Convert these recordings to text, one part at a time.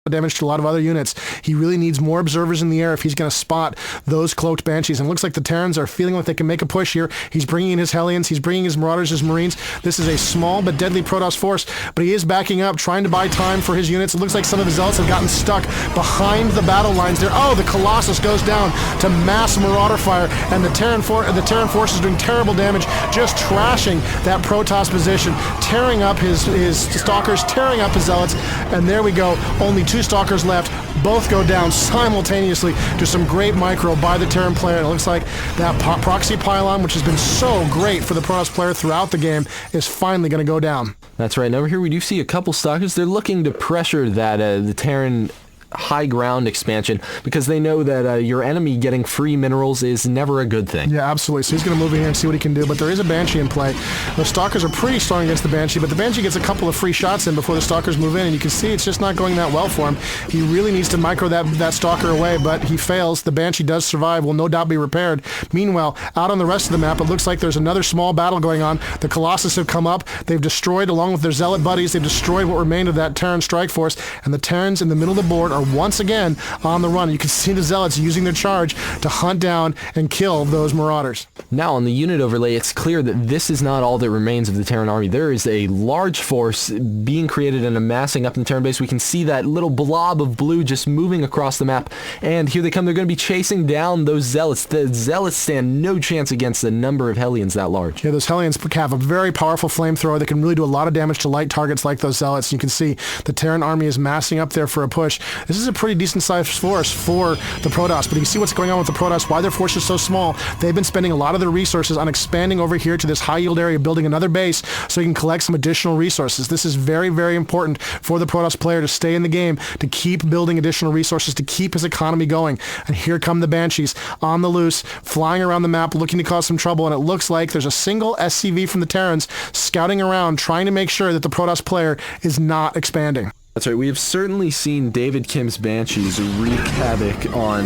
damage to a lot of other units. He really needs more observers in the air if he's going to spot those cloaked Banshees. And it looks like the Terrans are feeling like they can make a push here. He's bringing in his Hellions. He's bringing his Marauders, his Marines. This is a small but deadly Protoss force, but he is backing up, trying to buy time for his units. It looks like some of his Zealots have gotten stuck behind the battle lines there. Oh, the Colossus goes down to mass Marauder fire, and the Terran force is doing terrible damage, just trashing that Protoss position, tearing up his Stalkers, tearing up his Zealots, and there we go. Only 2 Stalkers left. Both go down simultaneously to some great micro by the Terran player. It looks like that proxy pylon, which has been so great for the Protoss player throughout the game, is finally going to go down. That's right. And over here we do see a couple Stalkers. They're looking to pressure that the Terran high ground expansion, because they know that your enemy getting free minerals is never a good thing. Yeah, absolutely. So he's going to move in here and see what he can do, but there is a Banshee in play. The Stalkers are pretty strong against the Banshee, but the Banshee gets a couple of free shots in before the Stalkers move in, and you can see it's just not going that well for him. He really needs to micro that Stalker away, but he fails. The Banshee does survive, will no doubt be repaired. Meanwhile, out on the rest of the map, it looks like there's another small battle going on. The Colossus have come up. They've destroyed, along with their Zealot buddies, they've destroyed what remained of that Terran strike force, and the Terrans in the middle of the board are once again on the run. You can see the Zealots using their charge to hunt down and kill those Marauders. Now, on the unit overlay, it's clear that this is not all that remains of the Terran army. There is a large force being created and amassing up in the Terran base. We can see that little blob of blue just moving across the map, and here they come. They're going to be chasing down those Zealots. The Zealots stand no chance against the number of Hellions that large. Yeah, those Hellions have a very powerful flamethrower that can really do a lot of damage to light targets like those Zealots. You can see the Terran army is massing up there for a push. This is a pretty decent sized force for the Protoss, but you can see what's going on with the Protoss, why their force is so small. They've been spending a lot of their resources on expanding over here to this high yield area, building another base so you can collect some additional resources. This is very, very important for the Protoss player to stay in the game, to keep building additional resources, to keep his economy going. And here come the Banshees on the loose, flying around the map, looking to cause some trouble, and it looks like there's a single SCV from the Terrans scouting around, trying to make sure that the Protoss player is not expanding. That's right. We have certainly seen David Kim's Banshees wreak havoc on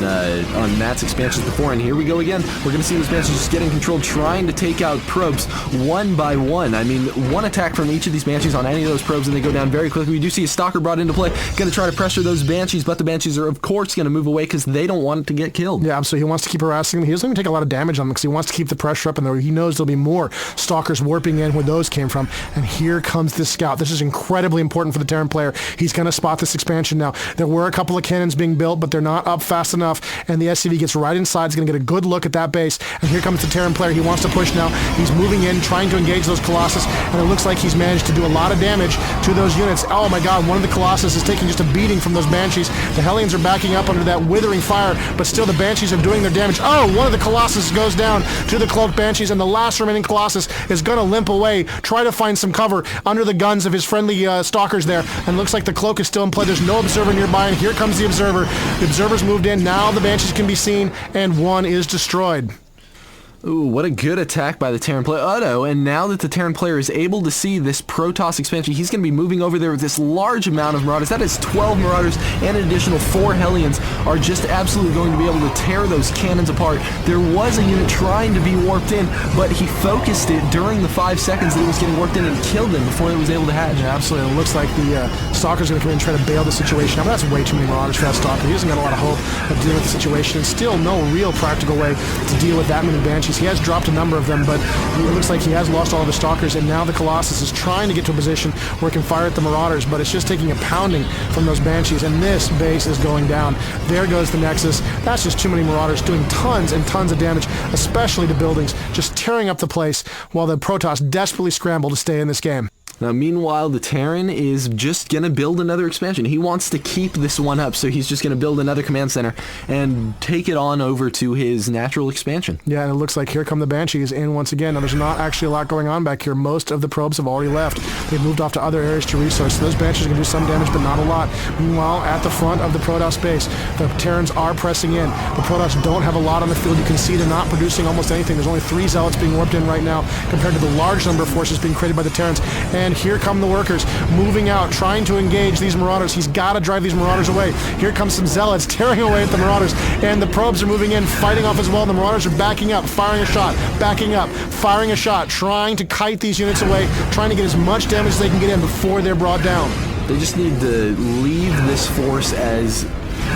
Matt's expansions before, and here we go again. We're going to see those Banshees just getting control, trying to take out probes one by one. I mean, one attack from each of these Banshees on any of those probes, and they go down very quickly. We do see a Stalker brought into play, going to try to pressure those Banshees, but the Banshees are, of course, going to move away because they don't want it to get killed. Yeah, so he wants to keep harassing them. He doesn't even take a lot of damage on them because he wants to keep the pressure up, and he knows there'll be more Stalkers warping in where those came from. And here comes this scout. This is incredibly important for the Terran player. He's going to spot this expansion now. There were a couple of cannons being built, but they're not up fast enough, and the SCV gets right inside. He's going to get a good look at that base, and here comes the Terran player. He wants to push now. He's moving in, trying to engage those Colossus, and it looks like he's managed to do a lot of damage to those units. Oh my god, one of the Colossus is taking just a beating from those Banshees. The Hellions are backing up under that withering fire, but still the Banshees are doing their damage. Oh, one of the Colossus goes down to the cloaked Banshees, and the last remaining Colossus is going to limp away, try to find some cover under the guns of his friendly Stalkers there, and looks like the cloak is still in play. There's no observer nearby, and here comes the observer. The observer's moved in. Now the Banshees can be seen, and one is destroyed. Ooh, what a good attack by the Terran player. And now that the Terran player is able to see this Protoss expansion, he's going to be moving over there with this large amount of Marauders. That is 12 Marauders and an additional 4 Hellions are just absolutely going to be able to tear those cannons apart. There was a unit trying to be warped in, but he focused it during the 5 seconds that it was getting warped in and killed them before it was able to hatch. Yeah, absolutely. It looks like the Stalker's going to come in and try to bail the situation out, but that's way too many Marauders for that Stalker. He doesn't got a lot of hope of dealing with the situation, and still no real practical way to deal with that many Banshees. He has dropped a number of them, but it looks like he has lost all of his Stalkers, and now the Colossus is trying to get to a position where it can fire at the Marauders, but it's just taking a pounding from those Banshees, and this base is going down. There goes the Nexus. That's just too many Marauders doing tons and tons of damage, especially to buildings, just tearing up the place while the Protoss desperately scramble to stay in this game. Now, meanwhile, the Terran is just going to build another expansion. He wants to keep this one up, so he's just going to build another command center and take it on over to his natural expansion. Yeah, and it looks like here come the Banshees in once again. Now, there's not actually a lot going on back here. Most of the probes have already left. They've moved off to other areas to resource, so those Banshees are going to do some damage, but not a lot. Meanwhile, at the front of the Protoss base, the Terrans are pressing in. The Protoss don't have a lot on the field. You can see they're not producing almost anything. There's only 3 Zealots being warped in right now compared to the large number of forces being created by the Terrans. And here come the workers moving out, trying to engage these Marauders. He's got to drive these Marauders away. Here comes some Zealots tearing away at the Marauders, and the probes are moving in, fighting off as well. The Marauders are backing up, firing a shot, backing up, firing a shot, trying to kite these units away, trying to get as much damage as they can get in before they're brought down. They just need to leave this force as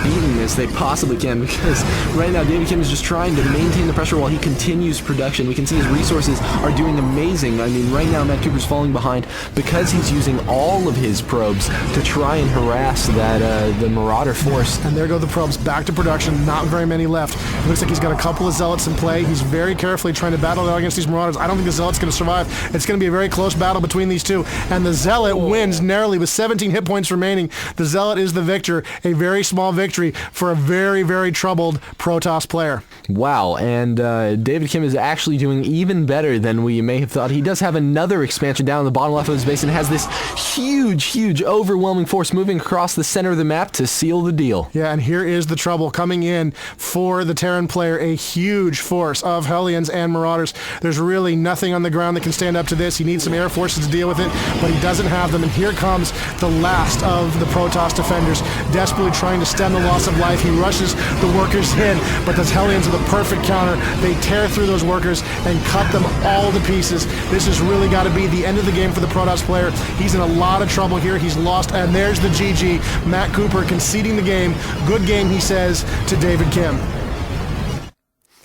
beaten as they possibly can, because right now David Kim is just trying to maintain the pressure while he continues production. We can see his resources are doing amazing. I mean, right now Matt Cooper's falling behind because he's using all of his probes to try and harass that the Marauder force. And there go the probes back to production. Not very many left. It looks like he's got a couple of Zealots in play. He's very carefully trying to battle out against these Marauders. I don't think the Zealot's going to survive. It's going to be a very close battle between these two. And the Zealot wins narrowly with 17 hit points remaining. The Zealot is the victor. A very small victory for a very, very troubled Protoss player. Wow, and David Kim is actually doing even better than we may have thought. He does have another expansion down in the bottom left of his base and has this huge, overwhelming force moving across the center of the map to seal the deal. Yeah, and here is the trouble coming in for the Terran player, a huge force of Hellions and Marauders. There's really nothing on the ground that can stand up to this. He needs some air forces to deal with it, but he doesn't have them, and here comes the last of the Protoss defenders, desperately trying to stem the loss of life. He rushes the workers in, but those Hellions with a perfect counter, they tear through those workers and cut them all to pieces. This has really got to be the end of the game for the Protoss player. He's in a lot of trouble here. He's lost, and there's the GG. Matt Cooper conceding the game. Good game, he says, to David Kim.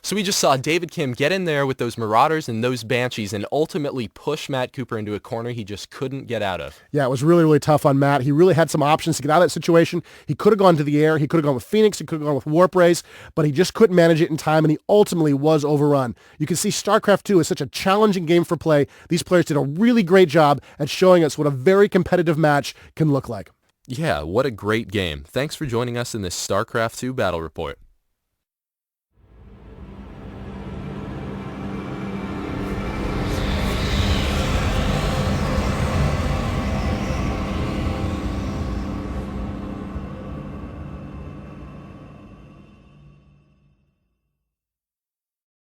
So we just saw David Kim get in there with those Marauders and those Banshees and ultimately push Matt Cooper into a corner he just couldn't get out of. Yeah, it was really, really tough on Matt. He really had some options to get out of that situation. He could have gone to the air. He could have gone with Phoenix. He could have gone with Warp Rays, but he just couldn't manage it in time, and he ultimately was overrun. You can see StarCraft 2 is such a challenging game for play. These players did a really great job at showing us what a very competitive match can look like. Yeah, what a great game. Thanks for joining us in this StarCraft 2 Battle Report.